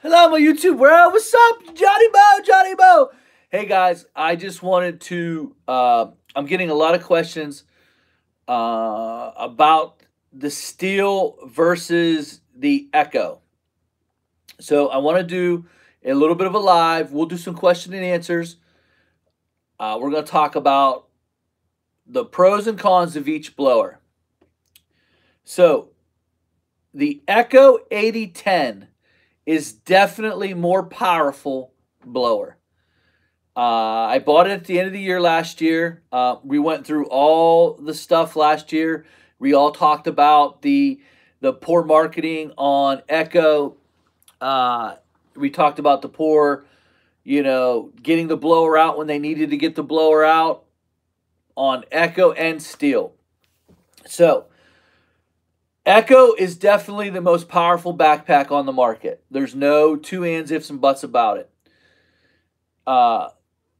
Hello, my YouTube world. What's up, Johnny Bo? Johnny Bo. Hey guys, I just wanted to. I'm getting a lot of questions about the Steel versus the Echo. So I want to do a little bit of a live. We'll do some question and answers. We're going to talk about the pros and cons of each blower. So the Echo 8010 is definitely more powerful blower. I bought it at the end of the year last year. We went through all the stuff last year. We all talked about the poor marketing on Echo. We talked about the poor, getting the blower out when they needed to get the blower out on Echo and Steel. So Echo is definitely the most powerful backpack on the market. There's no two ands, ifs, and buts about it.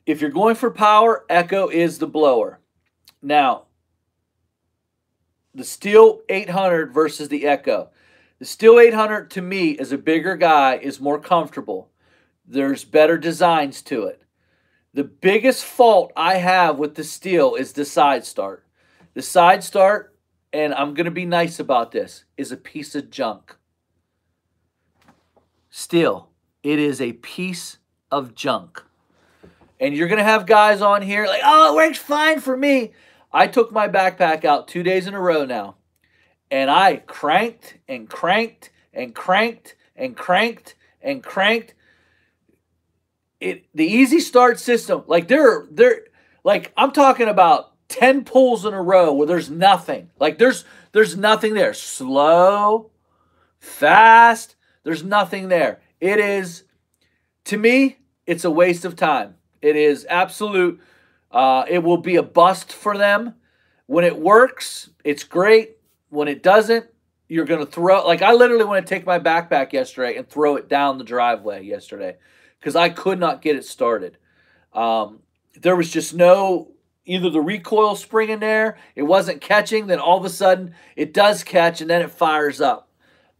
If you're going for power, Echo is the blower. Now, the Steel 800 versus the Echo. The Steel 800, to me, is a bigger guy, is more comfortable. There's better designs to it. The biggest fault I have with the Steel is the side start. The side start, and I'm going to be nice about this, is a piece of junk. Steel, it is a piece of junk. And you're going to have guys on here like, oh, it works fine for me. I took my backpack out 2 days in a row now. And I cranked and cranked and cranked and cranked and cranked. The easy start system, like I'm talking about 10 pulls in a row where there's nothing. Like there's nothing there. Slow, fast, there's nothing there. It is, to me, it's a waste of time. It is absolute. It will be a bust for them. When it works, it's great. When it doesn't, you're going to throw. Like, I literally want to take my backpack yesterday and throw it down the driveway yesterday because I could not get it started. There was just either the recoil spring in there, it wasn't catching, then all of a sudden it does catch and then it fires up.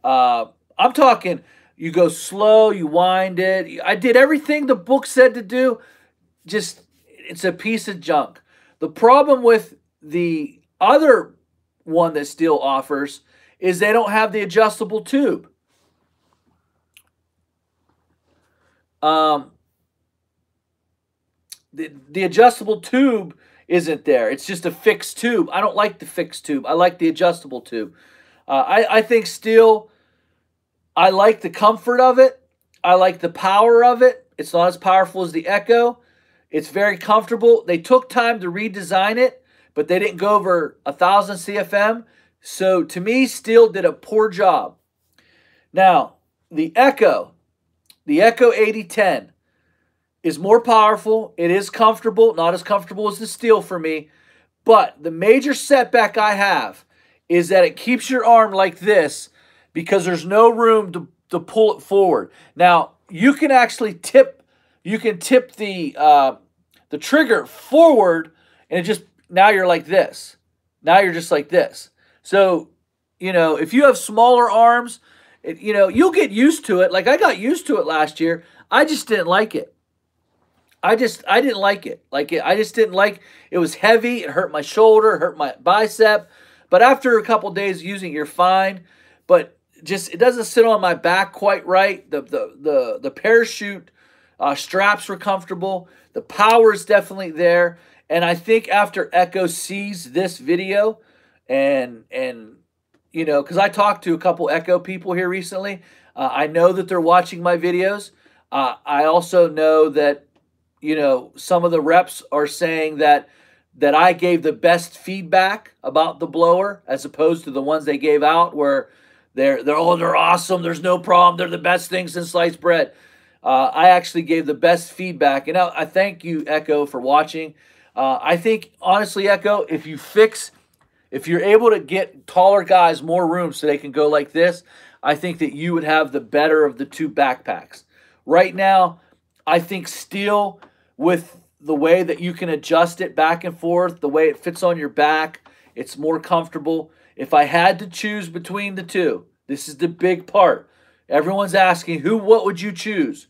I'm talking, you go slow, you wind it. I did everything the book said to do. Just, it's a piece of junk. The problem with the other one that Steel offers is they don't have the adjustable tube. The adjustable tube isn't there. It's just a fixed tube. I don't like the fixed tube. I like the adjustable tube. I think Steel, I like the comfort of it. I like the power of it. It's not as powerful as the Echo. It's very comfortable. They took time to redesign it, but they didn't go over 1,000 CFM. So to me, Steel did a poor job. Now, the Echo 8010 is more powerful. It is comfortable, not as comfortable as the Steel for me. But the major setback I have is that it keeps your arm like this because there's no room to pull it forward. Now, you can actually tip the trigger forward, and it just, now you're like this. Now you're just like this. So, if you have smaller arms, you'll get used to it. Like I got used to it last year. I just didn't like it. I didn't like it. I just didn't like, it was heavy. It hurt my shoulder, hurt my bicep. But after a couple days using it, you're fine. But just, it doesn't sit on my back quite right. The parachute straps were comfortable. The power is definitely there. And I think after Echo sees this video and because I talked to a couple Echo people here recently. I know that they're watching my videos. I also know that, some of the reps are saying that I gave the best feedback about the blower as opposed to the ones they gave out where they're awesome. There's no problem. They're the best thing since sliced bread. I actually gave the best feedback. And I thank you, Echo, for watching. I think, honestly, Echo, if you're able to get taller guys more room so they can go like this, I think that you would have the better of the two backpacks. Right now, I think Steel, with the way that you can adjust it back and forth, the way it fits on your back, it's more comfortable. If I had to choose between the two, this is the big part. Everyone's asking, what would you choose?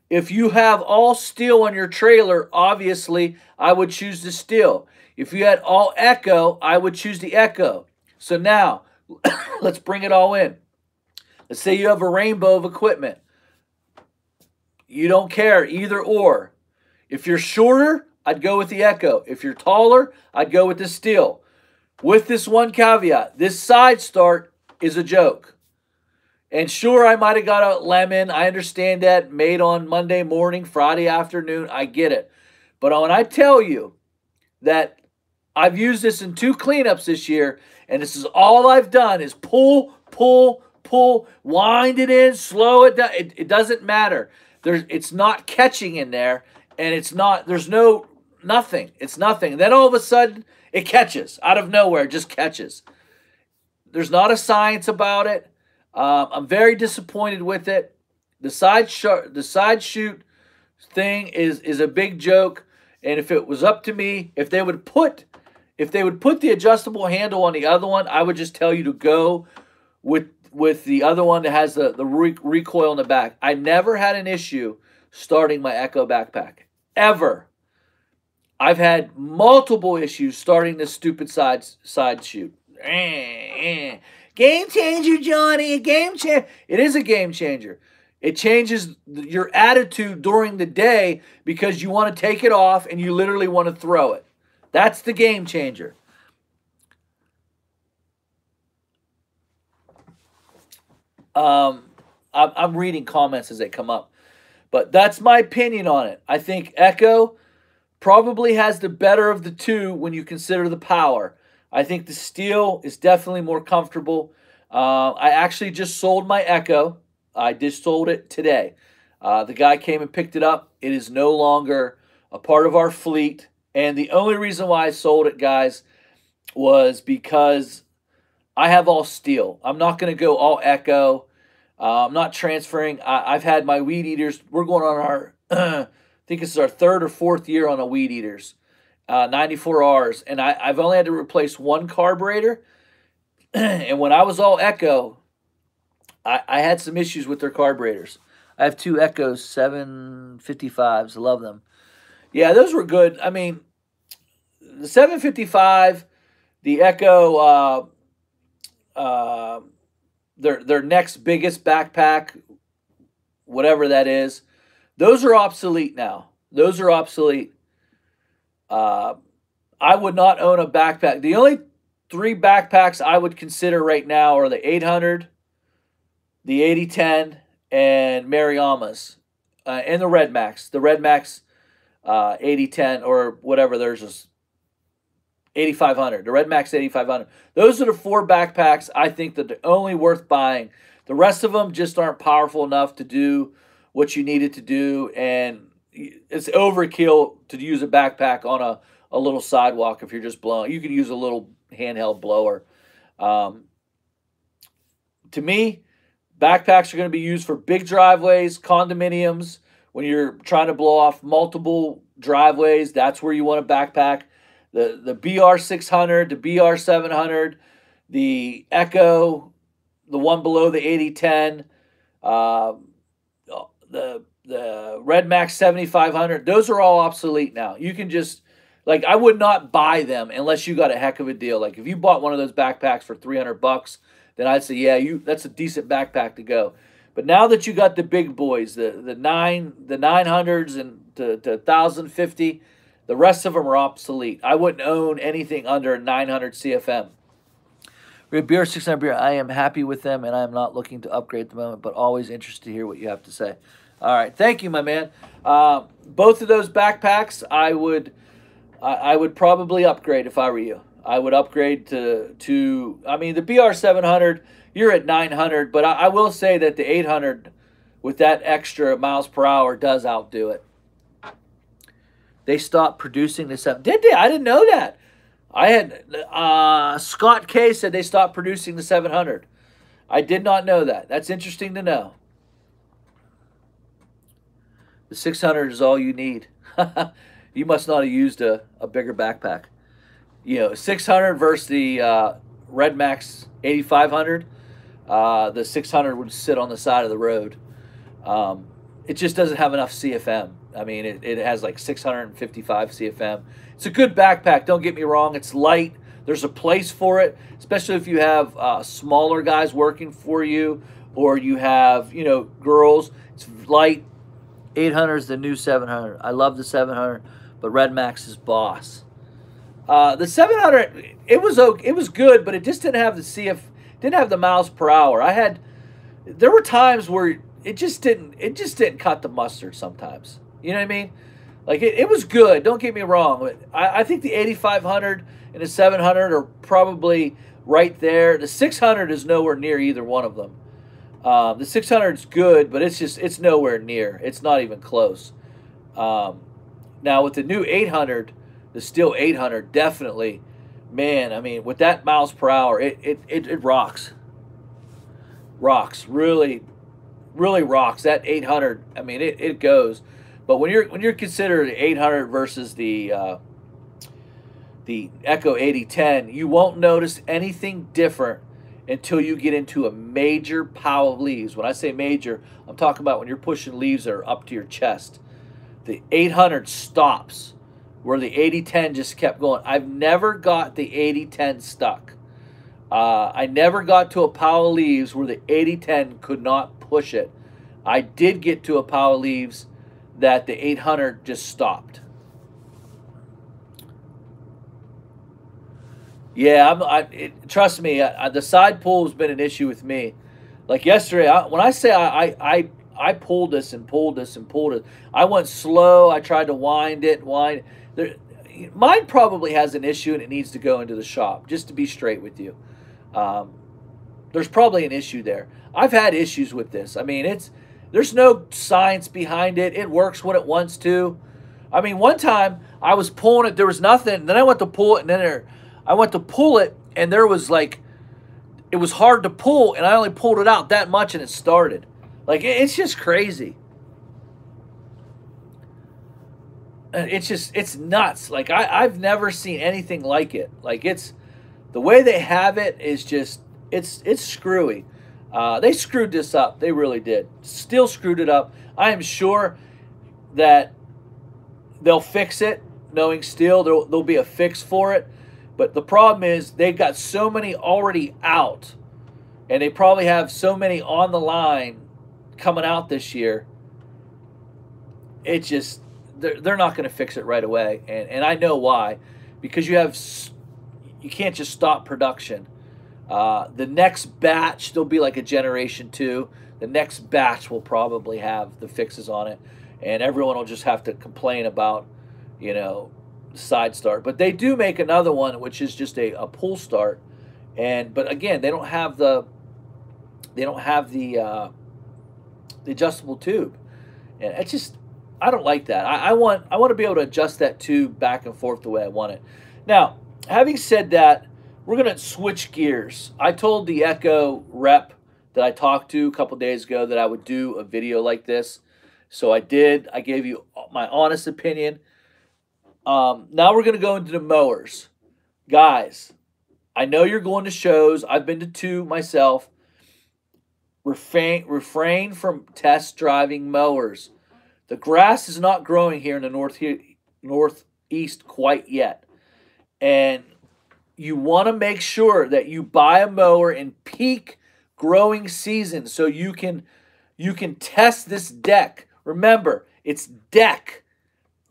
If you have all steel on your trailer, obviously, I would choose the steel. If you had all Echo, I would choose the Echo. So now, let's bring it all in. Let's say you have a rainbow of equipment. You don't care, either or. If you're shorter, I'd go with the Echo. If you're taller, I'd go with the steel. With this one caveat, this side start is a joke. And sure, I might have got a lemon. I understand that. Made on Monday morning, Friday afternoon. I get it. But when I tell you that I've used this in 2 cleanups this year, and this is all I've done is pull, pull, pull, wind it in, slow it down. It doesn't matter. It's not catching in there, and there's nothing. It's nothing. And then all of a sudden, it catches. Out of nowhere, it just catches. There's not a science about it. I'm very disappointed with it. The side shoot thing is a big joke. And if it was up to me, if they would put the adjustable handle on the other one, I would just tell you to go with the other one that has the recoil in the back. I never had an issue starting my Echo backpack. Ever. I've had multiple issues starting this stupid side shoot. Game changer, Johnny. A game changer. It is a game changer. It changes your attitude during the day because you want to take it off and you literally want to throw it. That's the game changer. I'm reading comments as they come up. But that's my opinion on it. I think Echo probably has the better of the two when you consider the power. I think the steel is definitely more comfortable. I actually just sold my Echo. I just sold it today. The guy came and picked it up. It is no longer a part of our fleet. And the only reason why I sold it, guys, was because I have all steel. I'm not going to go all Echo. I'm not transferring. I've had my weed eaters. We're going on our, I think this is our 3rd or 4th year on a weed eaters. 94Rs. And I've only had to replace one carburetor. And when I was all Echo, I had some issues with their carburetors. I have 2 Echo 755s. I love them. Yeah, those were good. I mean, the 755, the Echo, their next biggest backpack, whatever that is, those are obsolete now. Those are obsolete. I would not own a backpack. The only 3 backpacks I would consider right now are the 800, the 8010, and Mariama's, and the Red Max. The Red Max 8010 or whatever, there's just 8500. The Red Max 8500. Those are the 4 backpacks I think that they're only worth buying. The rest of them just aren't powerful enough to do what you need it to do, and it's overkill to use a backpack on a little sidewalk if you're just blowing. You could use a little handheld blower. To me, backpacks are going to be used for big driveways, condominiums. When you're trying to blow off multiple driveways, that's where you want a backpack. The BR600, the BR700, the Echo, the one below the 8010, the Red Max 7500, those are all obsolete now. You can just, like, I would not buy them unless you got a heck of a deal. Like, if you bought one of those backpacks for $300, then I'd say, yeah, that's a decent backpack to go. But now that you got the big boys, the 900s and the 1050, the rest of them are obsolete. I wouldn't own anything under a 900 CFM. Beer 600 beer. I am happy with them, and I am not looking to upgrade at the moment, but always interested to hear what you have to say. All right, thank you, my man. Both of those backpacks, I would probably upgrade if I were you. I would upgrade to I mean, the BR700, you're at 900, but I will say that the 800 with that extra miles per hour does outdo it. They stopped producing the 7. Did they? I didn't know that. I had Scott K said they stopped producing the 700. I did not know that. That's interesting to know. The 600 is all you need. You must not have used a bigger backpack. You know, 600 versus the Red Max 8500. The 600 would sit on the side of the road. It just doesn't have enough CFM. I mean, it has like 655 CFM. It's a good backpack, don't get me wrong. It's light. There's a place for it, especially if you have smaller guys working for you, or you have, you know, girls. It's light. 800 is the new 700. I love the 700, but Red Max is boss. The 700, it was good, but it just didn't have didn't have the miles per hour. There were times where it just didn't cut the mustard sometimes. You know what I mean? Like it was good. Don't get me wrong. But I think the 8500 and the 700 are probably right there. The 600 is nowhere near either one of them. The 600 is good, but it's nowhere near. It's not even close. Now with the new 800, the Steel 800, definitely, man. I mean, with that miles per hour, it rocks. Rocks, really, really rocks. That 800, I mean, it goes. But when you're considering the 800 versus the Echo 8010, you won't notice anything different until you get into a major pile of leaves. When I say major, I'm talking about when you're pushing leaves that are up to your chest. The 800 stops where the 8010 just kept going. I've never got the 8010 stuck. I never got to a pile of leaves where the 8010 could not push it. I did get to a pile of leaves that the 800 just stopped. Yeah, trust me, the side pull has been an issue with me. Like yesterday, when I say I pulled this and pulled this and pulled it, I went slow. I tried to wind it. Mine probably has an issue and it needs to go into the shop, just to be straight with you. There's probably an issue there. I've had issues with this. I mean, there's no science behind it. It works when it wants to. I mean, one time I was pulling it, there was nothing, and then I went to pull it, and then I went to pull it, and there was like, it was hard to pull, and I only pulled it out that much, and it started. Like, it's just crazy. And it's nuts. Like, I've never seen anything like it. Like, the way they have it is just, it's screwy. They screwed this up. They really did. Still screwed it up. I am sure that they'll fix it, knowing Steel. There'll be a fix for it. But the problem is they've got so many already out, and they probably have so many on the line coming out this year. It just, they're not going to fix it right away, and I know why. Because you can't just stop production. The next batch, there'll be like a Generation 2. The next batch will probably have the fixes on it, and everyone will just have to complain about, you know, side start. But they do make another one, which is just a pull start, but again, they don't have the adjustable tube, and it's just, I don't like that. I want to be able to adjust that tube back and forth the way I want it. Now, having said that, we're going to switch gears. I told the Echo rep that I talked to a couple days ago that I would do a video like this. So I did. I gave you my honest opinion. Now we're going to go into the mowers. Guys, I know you're going to shows. I've been to 2 myself. Refrain from test driving mowers. The grass is not growing here in the northeast quite yet. And you want to make sure that you buy a mower in peak growing season so you can test this deck. Remember, it's deck.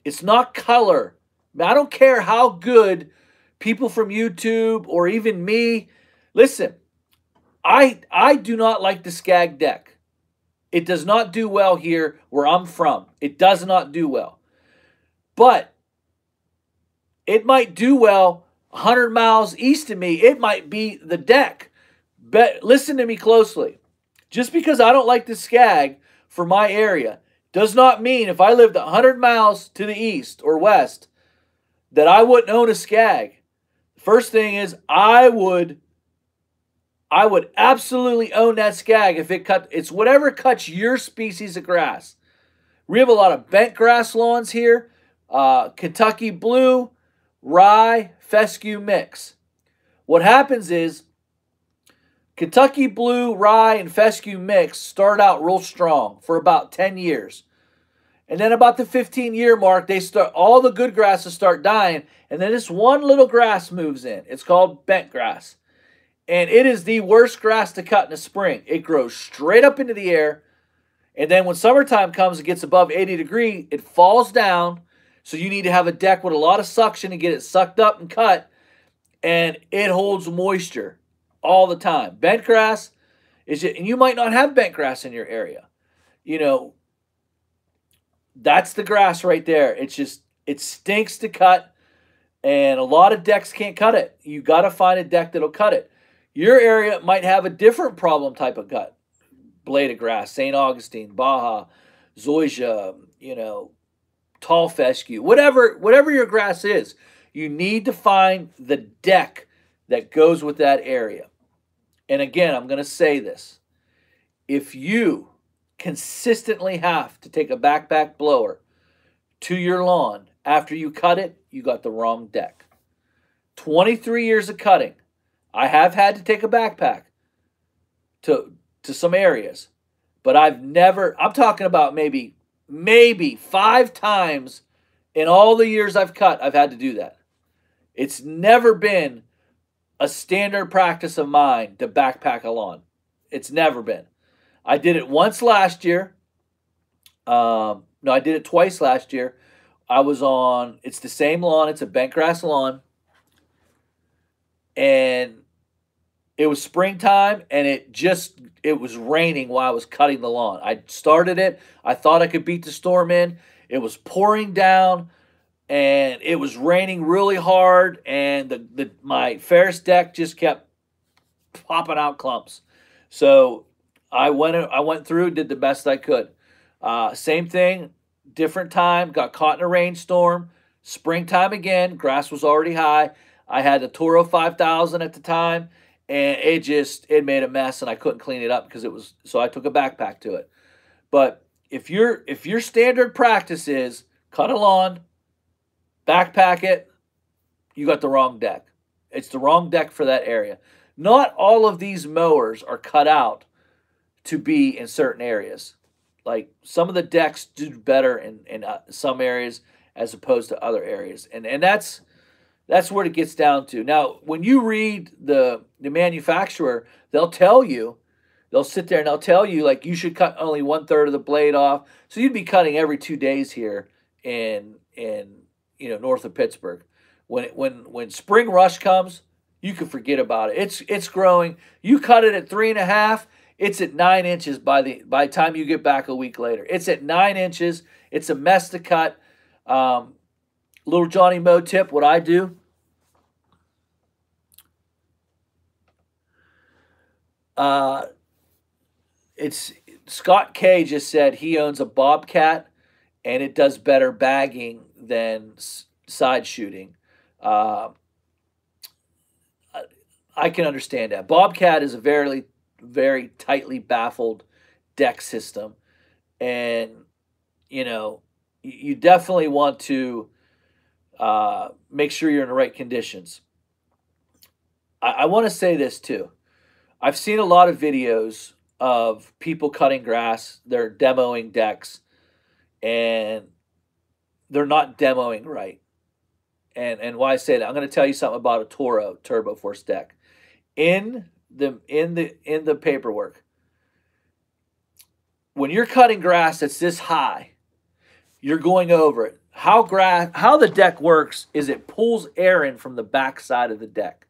It's not color. I don't care how good people from YouTube or even me. Listen, I do not like the Skag deck. It does not do well here where I'm from. It does not do well. But it might do well 100 miles east of me. It might be the deck. But listen to me closely. Just because I don't like the Skag for my area does not mean if I lived 100 miles to the east or west that I wouldn't own a Skag. First thing is I would absolutely own that Skag if it's whatever cuts your species of grass. We have a lot of bent grass lawns here. Kentucky Blue, Rye, Fescue mix. What happens is Kentucky Blue, Rye, and Fescue mix start out real strong for about 10 years. And then about the 15-year mark, all the good grasses start dying, and then this one little grass moves in. It's called bent grass. And it is the worst grass to cut in the spring. It grows straight up into the air, and then when summertime comes, it gets above 80 degrees, it falls down, so you need to have a deck with a lot of suction to get it sucked up and cut, and it holds moisture all the time. Bent grass is, and you might not have bent grass in your area. You know, that's the grass right there. It's just, it stinks to cut, and a lot of decks can't cut it. You got to find a deck that'll cut it. Your area might have a different problem type of cut. Blade of grass, St. Augustine, Baja, Zoysia, you know, tall fescue, whatever your grass is, you need to find the deck that goes with that area. And again, I'm going to say this. If you consistently have to take a backpack blower to your lawn after you cut it, you got the wrong deck. 23 years of cutting. I have had to take a backpack to some areas, but I've never, I'm talking about maybe 5 times in all the years I've cut, I've had to do that. It's never been a standard practice of mine to backpack a lawn. It's never been. I did it once last year. No, I did it twice last year. I was on, it's the same lawn. It's a bent grass lawn. And it was springtime, and it was raining while I was cutting the lawn. I started it. I thought I could beat the storm in. It was pouring down, and it was raining really hard, and my Ferris deck just kept popping out clumps. So I went through, did the best I could. Same thing, different time, got caught in a rainstorm. Springtime again, grass was already high. I had the Toro 5000 at the time, and it made a mess, and I couldn't clean it up because it was, so I took a backpack to it. But if your standard practice is cut a lawn, backpack it, you got the wrong deck. It's the wrong deck for that area. Not all of these mowers are cut out to be in certain areas. Like some of the decks do better in some areas as opposed to other areas. And that's what it gets down to. Now, when you read the manufacturer, they'll sit there and they'll tell you, like, you should cut only 1/3 of the blade off. So you'd be cutting every 2 days here in north of Pittsburgh. When spring rush comes, you can forget about it. It's growing. You cut it at 3.5, it's at 9 inches by the time you get back a week later. It's at 9 inches. It's a mess to cut. Little Johnny Mow tip, what I do. It's Scott K just said he owns a Bobcat, and it does better bagging than side shooting. I can understand that. Bobcat is a very, very tightly baffled deck system, and you definitely want to make sure you're in the right conditions. I want to say this too. I've seen a lot of videos of people cutting grass. They're demoing decks, and they're not demoing right. And why I say that, I'm going to tell you something about a Toro Turbo Force deck. In the paperwork, when you're cutting grass that's this high, you're going over it. How the deck works is it pulls air in from the back side of the deck.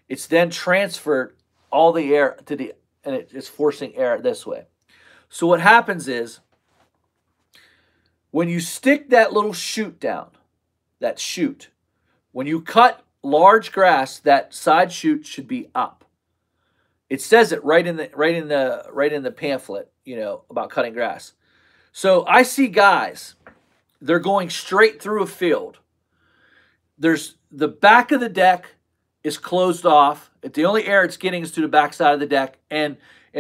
It's then transferred all the air and it's forcing air this way. So what happens is, when you stick that little chute down, when you cut large grass, that side chute should be up. It says it right in the pamphlet, about cutting grass. So I see guys, they're going straight through a field. There's the back of the deck is closed off. The only air it's getting is through the back side of the deck and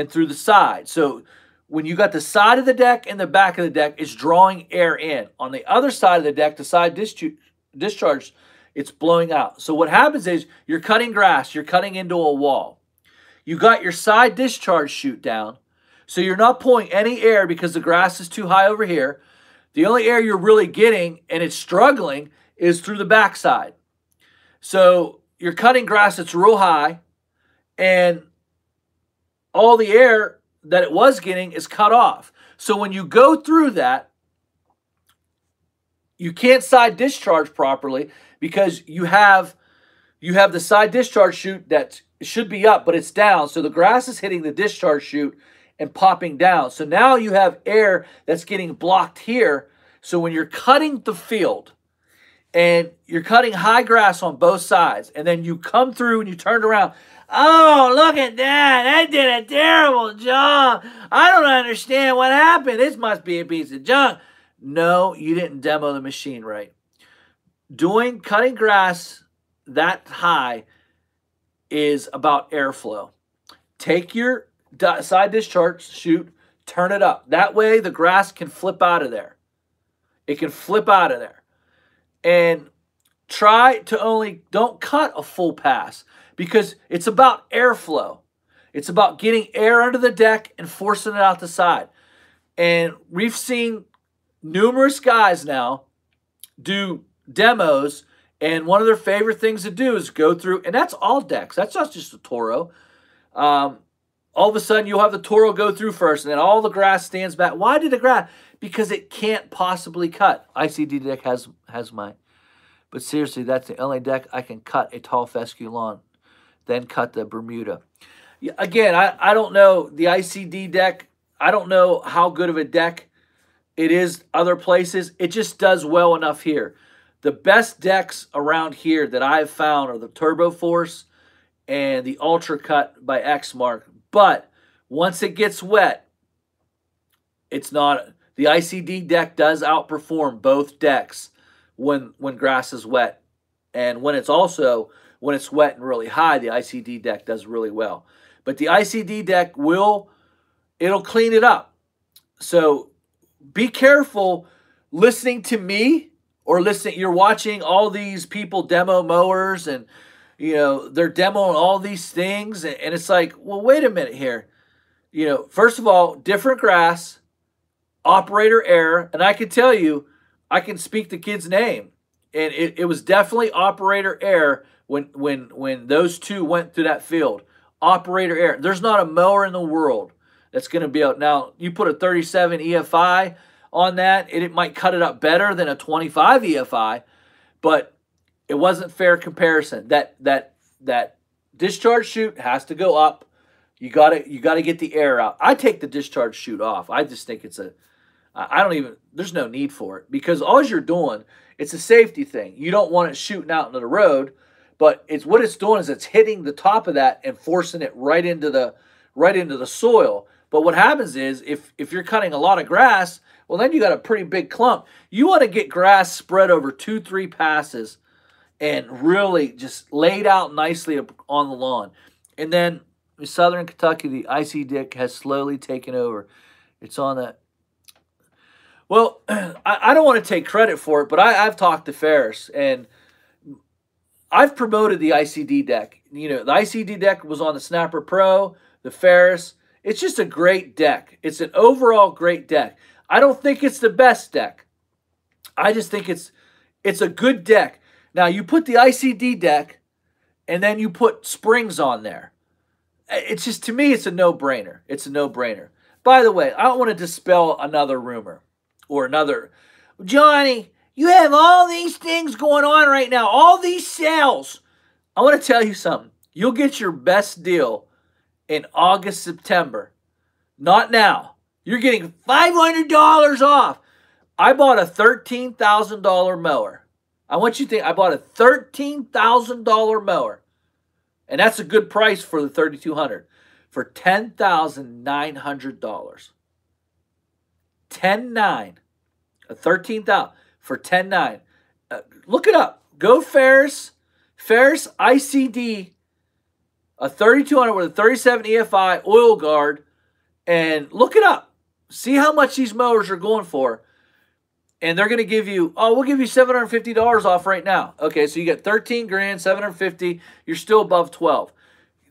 through the side. So when you got the side of the deck and the back of the deck, it's drawing air in. On the other side of the deck, the side discharge, it's blowing out. So what happens is you're cutting grass, you're cutting into a wall. You got your side discharge chute down, so you're not pulling any air because the grass is too high over here. The only air you're really getting, and it's struggling, is through the backside. So you're cutting grass that's real high, and all the air that it was getting is cut off. So when you go through that, you can't side discharge properly because you have the side discharge chute that should be up, but it's down. So the grass is hitting the discharge chute and popping down. So now you have air that's getting blocked here. So when you're cutting the field and you're cutting high grass on both sides, and then you come through and you turn around, oh, look at that. I did a terrible job. I don't understand what happened. This must be a piece of junk. No, you didn't demo the machine right. Cutting grass that high is about airflow. Take your side discharge chute, turn it up. That way the grass can flip out of there. It can flip out of there. And try to don't cut a full pass because it's about airflow. It's about getting air under the deck and forcing it out the side. And we've seen numerous guys now do demos, and one of their favorite things to do is go through, and that's all decks. That's not just a Toro. All of a sudden, you'll have the Toro go through first, and then all the grass stands back. Why did the grass? Because it can't possibly cut. ICD deck has mine. But seriously, that's the only deck I can cut a tall fescue lawn, then cut the Bermuda. Again, I don't know the ICD deck. I don't know how good of a deck it is other places. It just does well enough here. The best decks around here that I've found are the Turbo Force and the Ultra Cut by Exmark. But once it gets wet, it's not. The ICD deck does outperform both decks when grass is wet. And when it's wet and really high, the ICD deck does really well. But the ICD deck it'll clean it up. So be careful listening to me or you're watching all these people demo mowers and, they're demoing all these things. And it's like, well, wait a minute here. First of all, different grass, operator error. And I can tell you, I can speak the kid's name. And it was definitely operator error when those two went through that field. Operator error. There's not a mower in the world that's going to be out. Now, you put a 37 EFI on that, and it might cut it up better than a 25 EFI, but it wasn't fair comparison. That discharge chute has to go up. You gotta get the air out. I take the discharge chute off. I just think there's no need for it because all you're doing, it's a safety thing. You don't want it shooting out into the road, but what it's doing is it's hitting the top of that and forcing it right into the soil. But what happens is if you're cutting a lot of grass, well, then you got a pretty big clump. You want to get grass spread over 2-3 passes and really just laid out nicely on the lawn. And then in Southern Kentucky, the IC deck has slowly taken over. It's on that. Well, I don't want to take credit for it, but I've talked to Ferris, and I've promoted the ICD deck. The ICD deck was on the Snapper Pro, the Ferris. It's just a great deck. It's an overall great deck. I don't think it's the best deck. I just think it's a good deck. Now, you put the ICD deck, and then you put springs on there. It's just, to me, it's a no-brainer. It's a no-brainer. By the way, I don't want to dispel another rumor or another. Johnny, you have all these things going on right now, all these sales. I want to tell you something. You'll get your best deal in August, September. Not now. You're getting $500 off. I bought a $13,000 mower. I want you to think, I bought a $13,000 mower. And that's a good price for the 3200 for $10,900. $10,900. A $13,000 for $10,900. Look it up. Go Ferris. Ferris ICD. A 3200 with a 37 EFI oil guard. And look it up. See how much these mowers are going for. And they're going to give you, we'll give you $750 off right now. Okay, so you get 13 grand, 750. You're still above 12.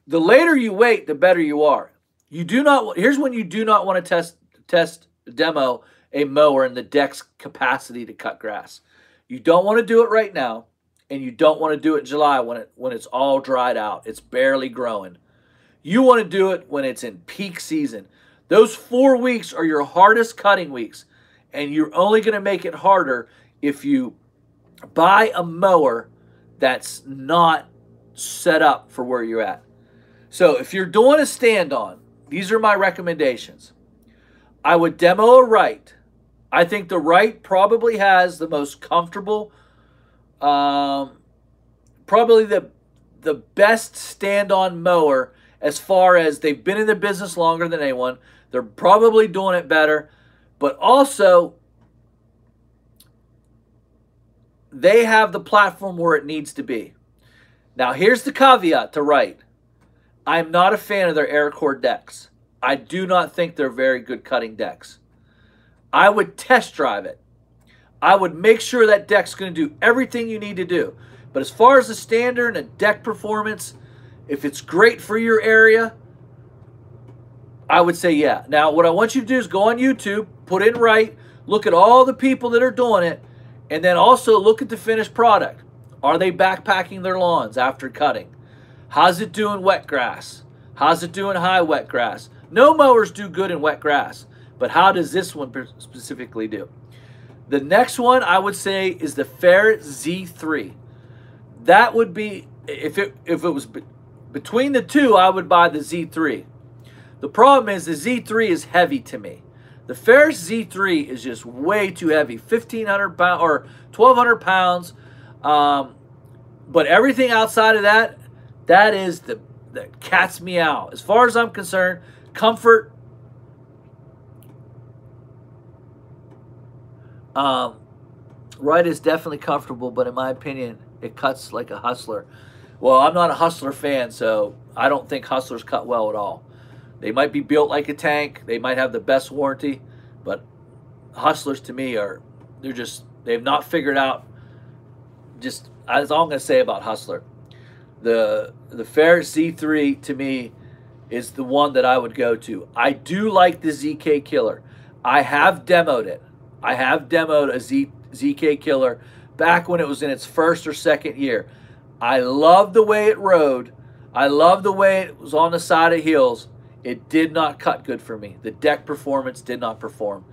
The later you wait, the better you are. You do not. Here's when you do not want to test demo a mower and the deck's capacity to cut grass. You don't want to do it right now, and you don't want to do it in July when it's all dried out. It's barely growing. You want to do it when it's in peak season. Those 4 weeks are your hardest cutting weeks, and you're only going to make it harder if you buy a mower that's not set up for where you're at. So if you're doing a stand-on, these are my recommendations. I would demo a Wright. I think the Wright probably has the most comfortable, probably the best stand-on mower as far as they've been in the business longer than anyone. They're probably doing it better, but also they have the platform where it needs to be. Now, here's the caveat to Wright. I'm not a fan of their Aircore decks. I do not think they're very good cutting decks. I would test drive it. I would make sure that deck's going to do everything you need to do. But as far as the standard and deck performance, if it's great for your area, I would say yeah. Now, what I want you to do is go on YouTube, put in Wright, look at all the people that are doing it, and then also look at the finished product. Are they backpacking their lawns after cutting? How's it doing wet grass? How's it doing high wet grass? No mowers do good in wet grass, but how does this one specifically do? The next one I would say is the Ferret Z3. That would be, if it was between the two, I would buy the Z3. The problem is the Z3 is heavy to me. The Ferret Z3 is just way too heavy, 1,500 pounds or 1,200 pounds. But everything outside of that, that is that cats me out. As far as I'm concerned, comfort. Wright is definitely comfortable, but in my opinion, it cuts like a Hustler. Well, I'm not a Hustler fan, so I don't think Hustlers cut well at all. They might be built like a tank. They might have the best warranty, but Hustlers to me they've not figured out. Just that's all I'm going to say about Hustler. The Ferret Z3 to me is the one that I would go to. I do like the ZK Killer. I have demoed it. I have demoed a ZK Killer back when it was in its first or second year. I love the way it rode. I love the way it was on the side of hills. It did not cut good for me. The deck performance did not perform.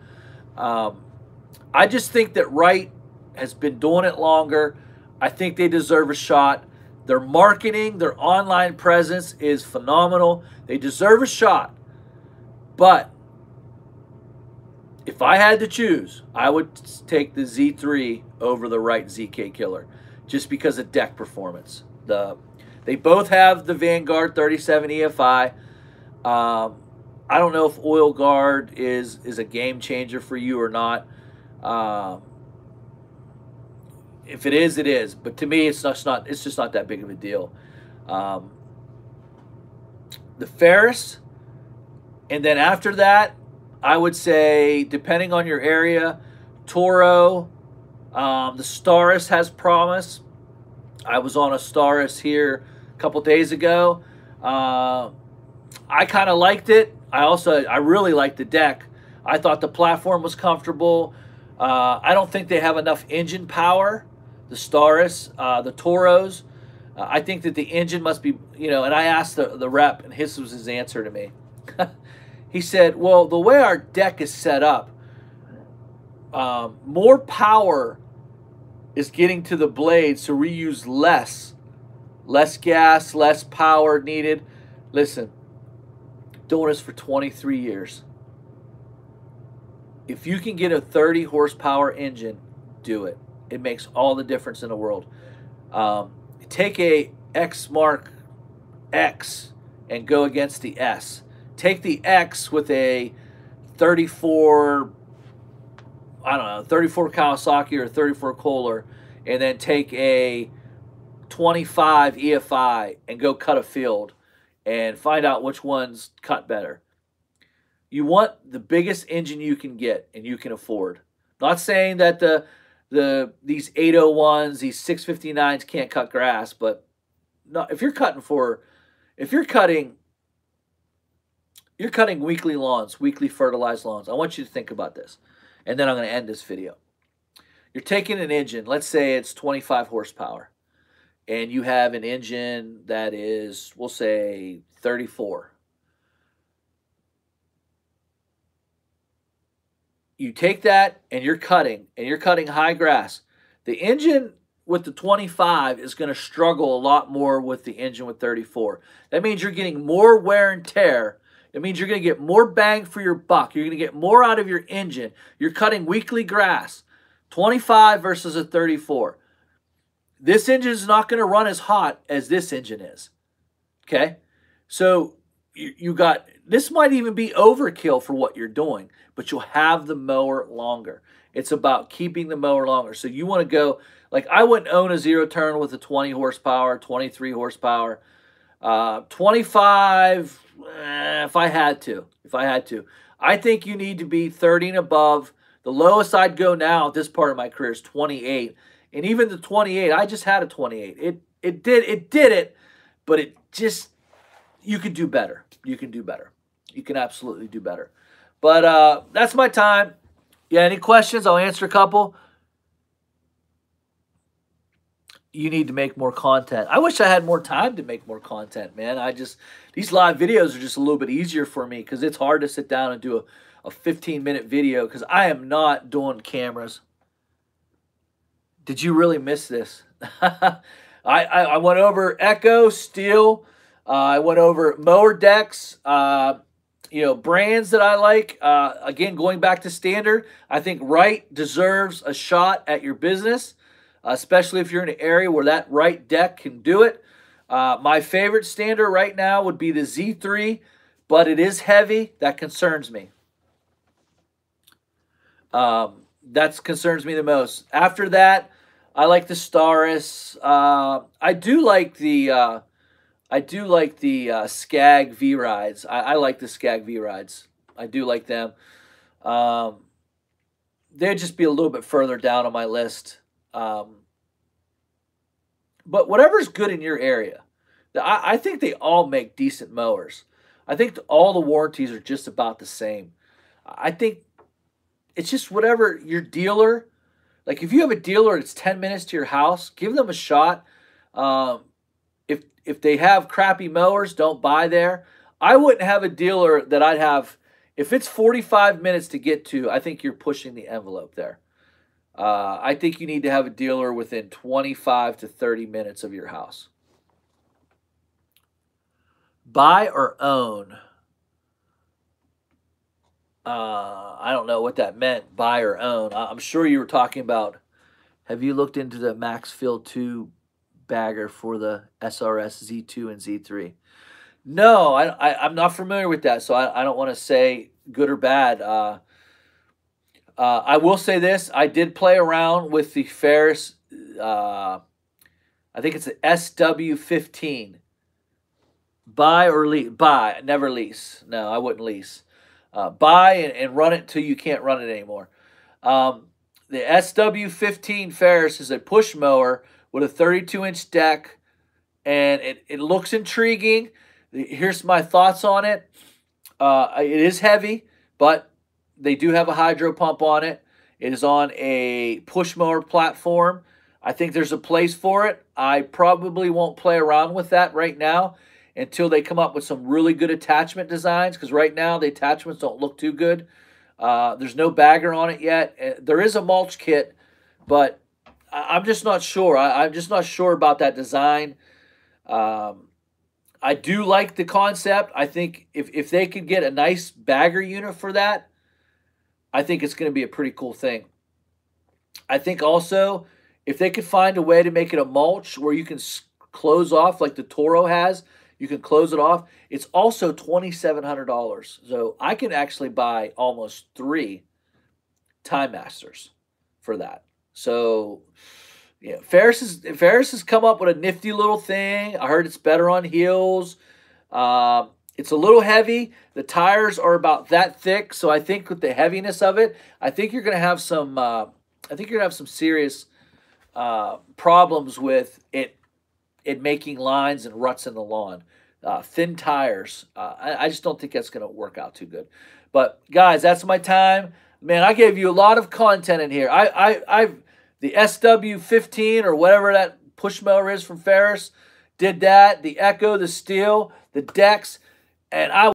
I just think that Wright has been doing it longer. I think they deserve a shot. Their marketing, their online presence is phenomenal. They deserve a shot. But if I had to choose, I would take the Z3 over the Wright ZK Killer just because of deck performance. They both have the Vanguard 37 EFI. I don't know if Oil Guard is a game changer for you or not. If it is, it is. But to me, it's just not that big of a deal. The Ferris, and then after that, I would say, depending on your area, Toro, the Staris has promise. I was on a Staris here a couple days ago. I kind of liked it. I really liked the deck. I thought the platform was comfortable. I don't think they have enough engine power, the Staris, the Toros. I think that the engine must be, and I asked the rep, and his was his answer to me. He said, well, the way our deck is set up, more power is getting to the blades, so we use less gas, less power needed. Listen, doing this for 23 years. If you can get a 30 horsepower engine, do it. It makes all the difference in the world. Take a Exmark X and go against the S. Take the X with a 34, 34 Kawasaki or 34 Kohler, and then take a 25 EFI and go cut a field and find out which ones cut better. You want the biggest engine you can get and you can afford. Not saying that these 801s, these 659s can't cut grass, but if you're cutting for if you're cutting weekly lawns, weekly fertilized lawns, I want you to think about this. And then I'm going to end this video. You're taking an engine, let's say it's 25 horsepower, and you have an engine that is, we'll say, 34. You take that and you're cutting high grass. The engine with the 25 is going to struggle a lot more with the engine with 34. That means you're getting more wear and tear. It means you're going to get more bang for your buck. You're going to get more out of your engine. You're cutting weekly grass. 25 versus a 34. This engine is not going to run as hot as this engine is. Okay? So you got, this might even be overkill for what you're doing, but you'll have the mower longer. It's about keeping the mower longer. So you want to go, like I wouldn't own a zero turn with a 20 horsepower, 23 horsepower, 25, if I had to. I think you need to be 30 and above. The lowest I'd go now at this part of my career is 28. And even the 28, I just had a 28. It did it, but it just, you can do better. You can do better. You can absolutely do better. But that's my time. Yeah, any questions? I'll answer a couple. You need to make more content. I wish I had more time to make more content, man. These live videos are just a little bit easier for me because it's hard to sit down and do a 15-minute video because I am not doing cameras. Did you really miss this? I went over Echo, Steel. I went over mower decks, brands that I like. Again, going back to standard, I think Wright deserves a shot at your business, especially if you're in an area where that Wright deck can do it. My favorite standard right now would be the Z3, but it is heavy. That concerns me. That concerns me the most. After that, I like the Staris. I do like the Skag V-Rides. I like the Skag V-Rides. I do like them. They'd just be a little bit further down on my list. But whatever's good in your area. I think they all make decent mowers. I think all the warranties are just about the same. I think it's just whatever your dealer, like if you have a dealer that's 10 minutes to your house, give them a shot. If they have crappy mowers, don't buy there. I wouldn't have a dealer that I'd have, if it's 45 minutes to get to, I think you're pushing the envelope there. I think you need to have a dealer within 25 to 30 minutes of your house. Buy or own? I don't know what that meant, buy or own. I'm sure you were talking about, have you looked into the Maxfield 2 bagger for the SRS Z2 and Z3? No, I'm not familiar with that, so I don't want to say good or bad. I will say this. I did play around with the Ferris, I think it's an SW15. Buy or lease? Buy, never lease. No, I wouldn't lease. Buy and run it till you can't run it anymore. The SW15 Ferris is a push mower with a 32-inch deck, and it looks intriguing. Here's my thoughts on it. It is heavy, but they do have a hydro pump on it. It is on a push mower platform. I think there's a place for it. I probably won't play around with that right now until they come up with some really good attachment designs, because right now the attachments don't look too good. There's no bagger on it yet. There is a mulch kit, but I'm just not sure. I'm just not sure about that design. I do like the concept. I think if they could get a nice bagger unit for that, I think it's going to be a pretty cool thing. I think also if they could find a way to make it a mulch where you can close off like the Toro has, you can close it off. It's also $2,700. So I can actually buy almost 3 Time Masters for that. So yeah, Ferris has come up with a nifty little thing. I heard it's better on hills. It's a little heavy. The tires are about that thick. So I think with the heaviness of it, I think you're going to have some. I think you're going to have some serious problems with it making lines and ruts in the lawn. thin tires. I just don't think that's going to work out too good. But guys, that's my time. Man, I gave you a lot of content in here. The SW15 or whatever that push mower is from Ferris, did that. The Echo, the Steel, the Dex, and I